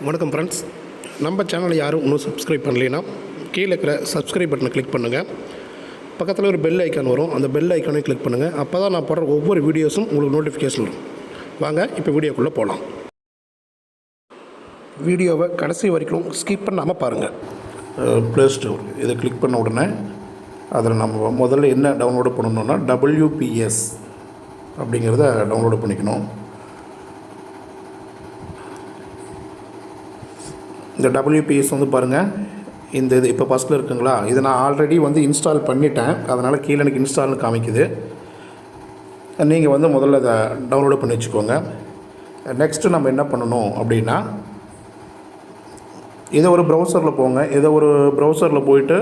வணக்கம் ஃப்ரெண்ட்ஸ், நம்ம சேனலை யாரும் இன்னும் சப்ஸ்கிரைப் பண்ணலைன்னா கீழே இருக்கிற சப்ஸ்கிரைப் பட்டனை கிளிக் பண்ணுங்கள். பக்கத்தில் ஒரு பெல் ஐக்கான் வரும், அந்த பெல் ஐக்கானை கிளிக் பண்ணுங்கள். அப்போ தான் நான் போடுற ஒவ்வொரு வீடியோஸும் உங்களுக்கு நோட்டிஃபிகேஷன் வரும். வாங்க இப்போ வீடியோக்குள்ளே போகலாம். வீடியோவை கடைசி வரைக்கும் ஸ்கிப் பண்ணாமல் பாருங்கள். ப்ளே ஸ்டோர் இதை கிளிக் பண்ண உடனே அதில் நம்ம முதல்ல என்ன டவுன்லோடு பண்ணணுன்னா WPS அப்படிங்கிறத டவுன்லோடு பண்ணிக்கணும். இந்த WPS வந்து பாருங்கள், இந்த இது இப்போ ஃபஸ்ட்டில் இருக்குங்களா, இதை நான் ஆல்ரெடி வந்து இன்ஸ்டால் பண்ணிட்டேன். அதனால் கீழே எனக்கு இன்ஸ்டால்னு காமிக்குது. நீங்கள் வந்து முதல்ல இதை டவுன்லோடு பண்ணி வச்சுக்கோங்க. நெக்ஸ்ட்டு நம்ம என்ன பண்ணணும் அப்படின்னா, இதை ஒரு ப்ரௌசரில் போங்க. இதை ஒரு ப்ரௌசரில் போயிட்டு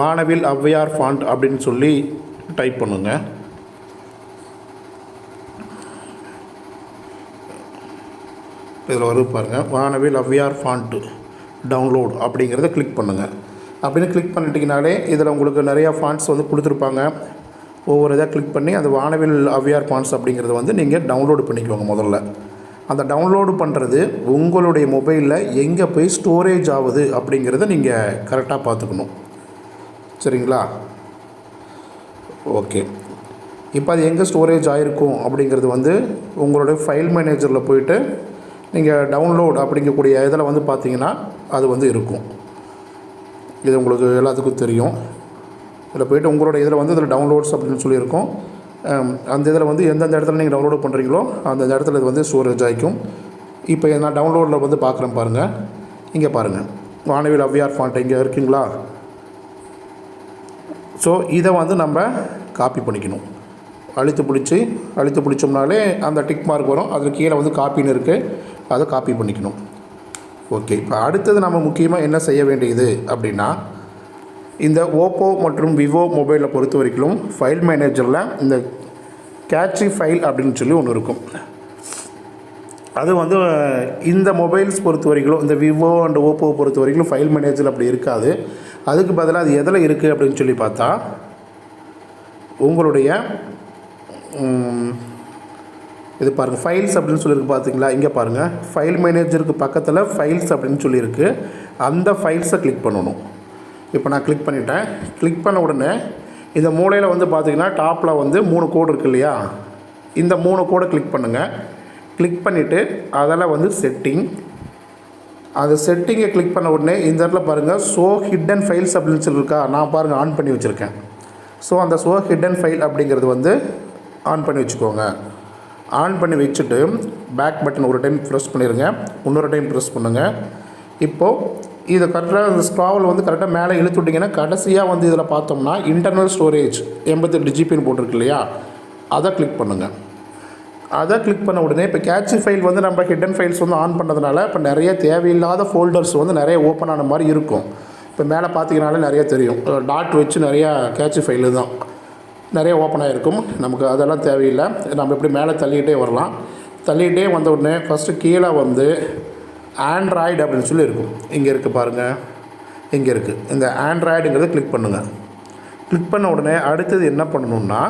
வானவில் ஔவையார் ஃபாண்ட் அப்படின்னு சொல்லி டைப் பண்ணுங்க. இதில் வரும் பாருங்கள், வானவில் ஔவையார் ஃபாண்ட்டு டவுன்லோட் அப்படிங்கிறத கிளிக் பண்ணுங்கள். அப்படின்னு கிளிக் பண்ணிட்டீங்கனாலே இதில் உங்களுக்கு நிறையா ஃபாண்ட்ஸ் வந்து கொடுத்துருப்பாங்க. ஒவ்வொரு இதாக கிளிக் பண்ணி அந்த வானவில் ஔவையார் ஃபாண்ட்ஸ் அப்படிங்கிறத வந்து நீங்கள் டவுன்லோடு பண்ணிக்குவாங்க. முதல்ல அந்த டவுன்லோடு பண்ணுறது உங்களுடைய மொபைலில் எங்கே போய் ஸ்டோரேஜ் ஆகுது அப்படிங்கிறத நீங்கள் கரெக்டாக பார்த்துக்கணும். சரிங்களா? ஓகே. இப்போ அது எங்கே ஸ்டோரேஜ் ஆகிருக்கும் அப்படிங்கிறது வந்து உங்களுடைய ஃபைல் மேனேஜரில் போயிட்டு நீங்கள் டவுன்லோட் அப்படிங்கக்கூடிய இதில் வந்து பார்த்தீங்கன்னா அது வந்து இருக்கும். இது உங்களுக்கு எல்லாத்துக்கும் தெரியும். இதில் போய்ட்டு உங்களோட இதில் வந்து இதில் டவுன்லோட்ஸ் அப்படின்னு சொல்லியிருக்கோம். அந்த இதில் வந்து எந்தெந்த இடத்துல நீங்கள் டவுன்லோட் பண்ணுறீங்களோ அந்தந்த இடத்துல இது வந்து ஸ்டோரேஜ் ஆகிக்கும். இப்போ நான் டவுன்லோடில் வந்து பார்க்குறேன் பாருங்கள். இங்கே பாருங்கள், வானவில் ஔவையார் ஃபாண்ட் இங்கே இருக்குங்களா. ஸோ இதை வந்து நம்ம காப்பி பண்ணிக்கணும். அழுத்து பிடிச்சோம்னாலே அந்த டிக் மார்க் வரும். அதில் கீழே வந்து காப்பின்னு இருக்குது, அதை காப்பி பண்ணிக்கணும். ஓகே. இப்போ அடுத்தது நம்ம முக்கியமாக என்ன செய்ய வேண்டியது அப்படின்னா, இந்த ஓப்போ மற்றும் விவோ மொபைலை பொறுத்த வரைக்கும் ஃபைல் மேனேஜரில் இந்த கேட்சி ஃபைல் அப்படின்னு சொல்லி ஒன்று இருக்கும். அது வந்து இந்த மொபைல்ஸ் பொறுத்த வரைக்கும், இந்த விவோ அண்ட் ஓப்போவை பொறுத்த வரைக்கும் ஃபைல் மேனேஜர் அப்படி இருக்காது. அதுக்கு பதிலாக அது எதில் இருக்குது அப்படின்னு சொல்லி பார்த்தா, உங்களுடைய இது பாருங்கள், ஃபைல்ஸ் அப்படின்னு சொல்லியிருக்கு பார்த்தீங்களா. இங்கே பாருங்கள், ஃபைல் மேனேஜருக்கு பக்கத்தில் ஃபைல்ஸ் அப்படின்னு சொல்லியிருக்கு. அந்த ஃபைல்ஸை கிளிக் பண்ணணும். இப்போ நான் கிளிக் பண்ணிட்டேன். கிளிக் பண்ண உடனே இந்த மூலையில் வந்து பார்த்திங்கன்னா டாப்பில் வந்து 3 கோடு இருக்குது இல்லையா, இந்த 3 கோடை கிளிக் பண்ணுங்கள். கிளிக் பண்ணிவிட்டு அதில் வந்து செட்டிங், அந்த செட்டிங்கை கிளிக் பண்ண உடனே இந்த இடத்துல பாருங்கள் ஷோ ஹிடன் ஃபைல்ஸ் அப்படின்னு சொல்லியிருக்கா. நான் பாருங்கள் ஆன் பண்ணி வச்சுருக்கேன். ஸோ அந்த ஷோ ஹிடன் ஃபைல் அப்படிங்கிறது வந்து ஆன் பண்ணி வச்சுக்கோங்க. ஆன் பண்ணி வச்சுட்டு பேக் பட்டன் ஒரு டைம் ப்ரெஸ் பண்ணிடுங்க, இன்னொரு டைம் ப்ரெஸ் பண்ணுங்கள். இப்போது இதை கரெக்டாக இந்த ஸ்க்ரால் வந்து கரெக்டாக மேலே இழுத்து விட்டிங்கன்னா கடைசியாக வந்து இதில் பார்த்தோம்னா இன்டர்னல் ஸ்டோரேஜ் 88 ஜிபின்னு போட்டிருக்கு இல்லையா, அதை கிளிக் பண்ணுங்கள். அதை கிளிக் பண்ண உடனே இப்போ கேட்சி ஃபைல் வந்து நம்ம ஹிடன் ஃபைல்ஸ் வந்து ஆன் பண்ணதுனால இப்போ நிறைய தேவையில்லாத ஃபோல்டர்ஸ் வந்து நிறைய ஓப்பன் ஆன மாதிரி இருக்கும். இப்போ மேலே பார்த்தீங்கனாலே நிறைய தெரியும், டாட் வச்சு நிறையா கேட்சி ஃபைலு தான் நிறைய ஓப்பன் ஆகிருக்கும். நமக்கு அதெல்லாம் தேவையில்லை. நம்ம இப்படி மேலே தள்ளிகிட்டே வரலாம். தள்ளிகிட்டே வந்த உடனே ஃபஸ்ட்டு கீழே வந்து ஆண்ட்ராய்டு அப்படின்னு சொல்லி இருக்கும். இங்கே இருக்குது பாருங்கள், இங்கே இருக்குது. இந்த ஆண்ட்ராய்டுங்கிறத கிளிக் பண்ணுங்கள். கிளிக் பண்ண உடனே அடுத்தது என்ன பண்ணணுன்னா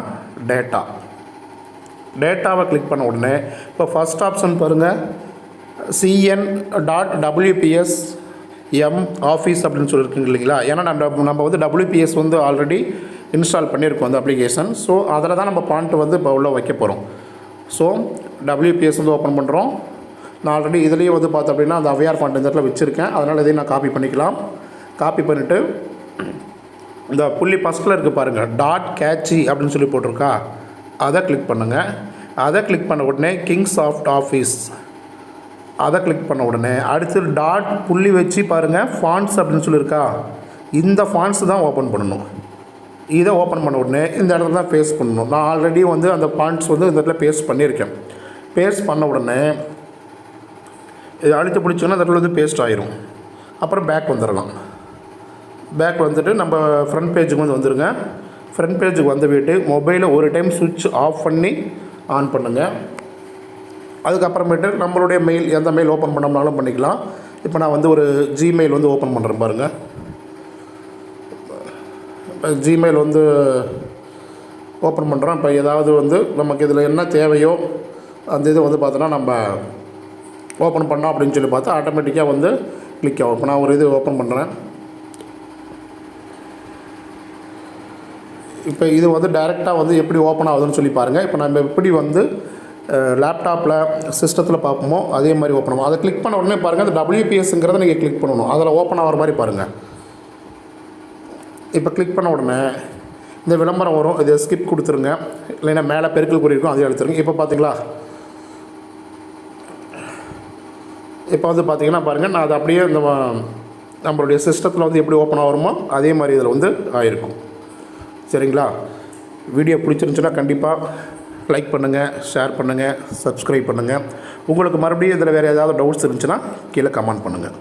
டேட்டாவை கிளிக் பண்ண உடனே இப்போ ஃபஸ்ட் ஆப்ஷன் பாருங்கள், cn.wps ஆஃபீஸ் அப்படின்னு சொல்லியிருக்குங்க இல்லைங்களா. ஏன்னா நம்ம வந்து WPS வந்து ஆல்ரெடி இன்ஸ்டால் பண்ணியிருக்கோம் அந்த அப்ளிகேஷன். ஸோ அதில் தான் நம்ம பாயிண்ட் வந்து இப்போ உள்ள வைக்க போகிறோம். ஸோ WPS வந்து ஓப்பன் பண்ணுறோம். நான் ஆல்ரெடி இதுலேயே வந்து பார்த்தோம் அப்படின்னா அந்த ஔவையார் ஃபாண்ட் இந்த இடத்துல வச்சுருக்கேன். அதனால் இதையும் நான் காப்பி பண்ணிக்கலாம். காப்பி பண்ணிவிட்டு இந்த புள்ளி ஃபஸ்ட்டில் இருக்குது பாருங்கள், டாட் கேட்சி அப்படின்னு சொல்லி போட்டிருக்கா, அதை கிளிக் பண்ணுங்கள். அதை கிளிக் பண்ண உடனே கிங்சாஃப்ட் ஆஃபீஸ் அதை கிளிக் பண்ண உடனே அடுத்து டாட் புள்ளி வச்சு பாருங்கள் ஃபாண்ட்ஸ் அப்படின்னு சொல்லியிருக்கா, இந்த ஃபாண்ட்ஸ் தான் ஓப்பன் பண்ணணும். இதை ஓப்பன் பண்ண உடனே இந்த இடத்துல தான் பேஸ்ட் பண்ணணும். நான் ஆல்ரெடி வந்து அந்த ஃபாண்ட்ஸ் வந்து இந்த இடத்துல பேஸ்ட் பண்ணியிருக்கேன். பேஸ்ட் பண்ண உடனே இது அழுத்தி பிடிச்சோன்னா இந்த இடத்துல வந்து பேஸ்ட் ஆயிரும். அப்புறம் பேக் வந்துடலாம். பேக் வந்துட்டு நம்ம ஃப்ரண்ட் பேஜுக்கு வந்து வந்துடுங்க. ஃப்ரண்ட் பேஜுக்கு வந்து விட்டு மொபைலை ஒரு டைம் சுவிட்ச் ஆஃப் பண்ணி ஆன் பண்ணுங்கள். அதுக்கப்புறமேட்டு நம்மளுடைய மெயில், எந்த மெயில் ஓப்பன் பண்ணோம்னாலும் பண்ணிக்கலாம். இப்போ நான் வந்து ஒரு ஜிமெயில் வந்து ஓப்பன் பண்ணுறேன் பாருங்கள். ஜிமெயில் வந்து ஓப்பன் பண்ணுறோம். இப்போ ஏதாவது வந்து நமக்கு இதில் என்ன தேவையோ அந்த இது வந்து பார்த்தோன்னா நம்ம ஓப்பன் பண்ணோம் அப்படின்னு சொல்லி பார்த்தா ஆட்டோமேட்டிக்காக வந்து கிளிக் ஆகும். இப்போ நான் ஒரு இது ஓப்பன் பண்ணுறேன். இப்போ இது வந்து டைரெக்டாக வந்து எப்படி ஓப்பன் ஆகுதுன்னு சொல்லி பாருங்கள். இப்போ நம்ம எப்படி வந்து லேப்டாப்பில் சிஸ்டத்தில் பார்ப்போமோ அதே மாதிரி ஓப்பன் ஆகும். அதை கிளிக் பண்ண உடனே பாருங்கள், அந்த WPSங்கிறத நீங்கள் கிளிக் பண்ணணும். அதில் ஓப்பன் ஆகிற மாதிரி பாருங்கள். இப்போ கிளிக் பண்ண உடனே இந்த விளம்பரம் வரும். இதை ஸ்கிப் கொடுத்துருங்க, இல்லைன்னா மேலே பெருக்கல் குறி இருக்கும், அதையும் எடுத்துருங்க. இப்போ பார்த்தீங்களா, இப்போ வந்து பார்த்தீங்கன்னா பாருங்கள், நான் அதை அப்படியே இந்த நம்மளுடைய சிஸ்டத்தில் வந்து எப்படி ஓப்பன் ஆகிறோமோ அதே மாதிரி இதில் வந்து ஆகிருக்கும். சரிங்களா? வீடியோ பிடிச்சிருந்துச்சுன்னா கண்டிப்பாக லைக் பண்ணுங்கள், ஷேர் பண்ணுங்கள், சப்ஸ்கிரைப் பண்ணுங்கள். உங்களுக்கு மறுபடியும் இதில் வேறு ஏதாவது டவுட்ஸ் இருந்துச்சுன்னா கீழே கமெண்ட் பண்ணுங்கள்.